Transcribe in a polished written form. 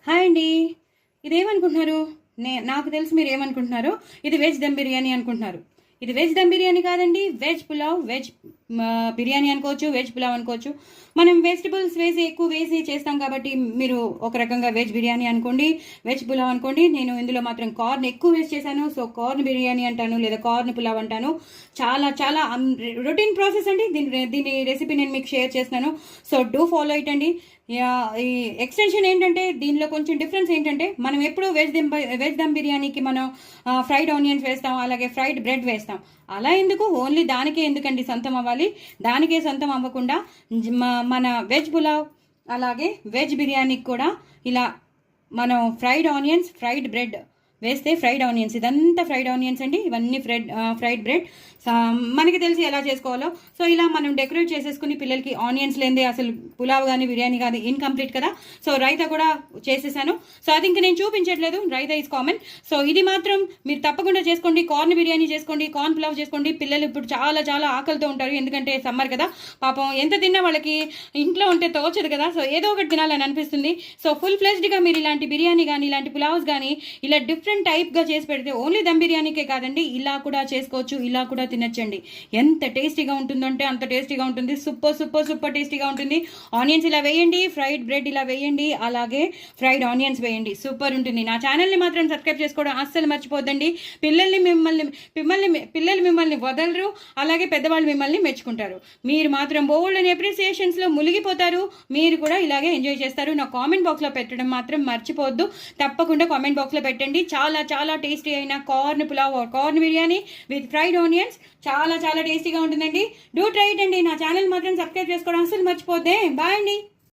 Hi అండి. ఇదేమనుకుంటున్నారు? నాకు తెలిసి మీరు ఏమనుకుంటున్నారు, ఇది వెజ్ దమ్ బిర్యానీ అనుకుంటున్నారు. ఇది వెజ్ దమ్ బిర్యానీ కాదండి, వెజ్ పులావ్. వెజ్ బిర్యానీ అనుకోవచ్చు, వెజ్ పులావ్ అనుకోవచ్చు. మనం వెజిటబుల్స్ ఎక్కువ వేసి చేస్తాం కాబట్టి మీరు ఒక రకంగా వెజ్ బిర్యానీ అనుకోండి, వెజ్ పులావ్ అనుకోండి. నేను ఇందులో మాత్రం కార్న్ ఎక్కువ వేసి చేశాను, సో కార్న్ బిర్యానీ అంటాను లేదా కార్న్ పులావ్ అంటాను. చాలా చాలా రొటీన్ ప్రాసెస్ అండి. దీని రెసిపీ నేను మీకు షేర్ చేస్తున్నాను, సో డూ ఫాలో ఇట్ అండి. ఈ ఎక్స్టెన్షన్ ఏంటంటే, దీనిలో కొంచెం డిఫరెన్స్ ఏంటంటే, మనం ఎప్పుడూ వెజ్ దమ్ బిర్యానీకి మనం ఫ్రైడ్ ఆనియన్స్ వేస్తాం, అలాగే ఫ్రైడ్ బ్రెడ్ వేస్తాం. అలా ఎందుకు, ఓన్లీ దానికే ఎందుకండి సొంతం అవ్వాలి? దానికే సొంతం అవ్వకుండా మన వెజ్ పులావ్ అలాగే వెజ్ బిర్యానీకి కూడా ఇలా మనం ఫ్రైడ్ ఆనియన్స్, ఫ్రైడ్ బ్రెడ్ వేస్తే, ఫ్రైడ్ ఆనియన్స్, ఇదంతా ఫ్రైడ్ ఆనియన్స్ అండి, ఇవన్నీ ఫ్రైడ్ బ్రెడ్. మనకి తెలిసి ఎలా చేసుకోవాలో, సో ఇలా మనం డెకరేట్ చేసేసుకుని పిల్లలకి ఆనియన్స్ లేనిదే అసలు పులావ్ కానీ బిర్యానీ కానీ ఇన్కంప్లీట్ కదా. సో రైతా కూడా చేసేసాను. సో అది ఇంకా నేను చూపించట్లేదు, రైతా ఈజ్ కామన్. సో ఇది మాత్రం మీరు తప్పకుండా చేసుకోండి. కార్న్ బిర్యానీ చేసుకోండి, కార్న్ పులావ్ చేసుకోండి. పిల్లలు ఇప్పుడు చాలా చాలా ఆకలితో ఉంటారు, ఎందుకంటే సమ్మర్ కదా. పాపం ఎంత తిన్నా వాళ్ళకి ఇంట్లో ఉంటే తోచదు కదా, సో ఏదో ఒకటి తినాలని అనిపిస్తుంది. సో ఫుల్ ఫ్లెజ్డ్గా మీరు ఇలాంటి బిర్యానీ కానీ ఇలాంటి పులావ్స్ కానీ ఇలా డిఫరెంట్ టైప్గా చేసి పెడితే, ఓన్లీ దమ్ బిర్యానీకే కాదండి, ఇలా కూడా చేసుకోవచ్చు, ఇలా కూడా తినచ్చండి. ఎంత టేస్టీగా ఉంటుందంటే అంత టేస్టీగా ఉంటుంది. సూపర్ సూపర్ సూపర్ టేస్టీగా ఉంటుంది. ఆనియన్స్ ఇలా వేయండి, ఫ్రైడ్ బ్రెడ్ ఇలా వేయండి, అలాగే ఫ్రైడ్ ఆనియన్స్ వేయండి, సూపర్ ఉంటుంది. నా ఛానల్ని మాత్రం సబ్స్క్రైబ్ చేసుకోవడం అస్సలు మర్చిపోద్దండి. పిల్లలు మిమ్మల్ని వదలరు, అలాగే పెద్దవాళ్ళు మిమ్మల్ని మెచ్చుకుంటారు. మీరు మాత్రం బోల్డ్ అని అప్రిసియేషన్స్లో మునిగిపోతారు. మీరు కూడా ఇలాగే ఎంజాయ్ చేస్తారు. నా కామెంట్ బాక్స్లో పెట్టడం మాత్రం మర్చిపోవద్దు. తప్పకుండా కామెంట్ బాక్స్లో పెట్టండి. చాలా చాలా టేస్టీ అయిన corn pulao, corn biryani with fried onions చాలా చాలా టేస్టీగా ఉంటుందండి. డూ ట్రై ఇట్ అండి. నా ఛానల్ మాత్రం సబ్స్క్రైబ్ చేసుకోవడం అసలు మర్చిపోద్దే. బాయ్ అండి.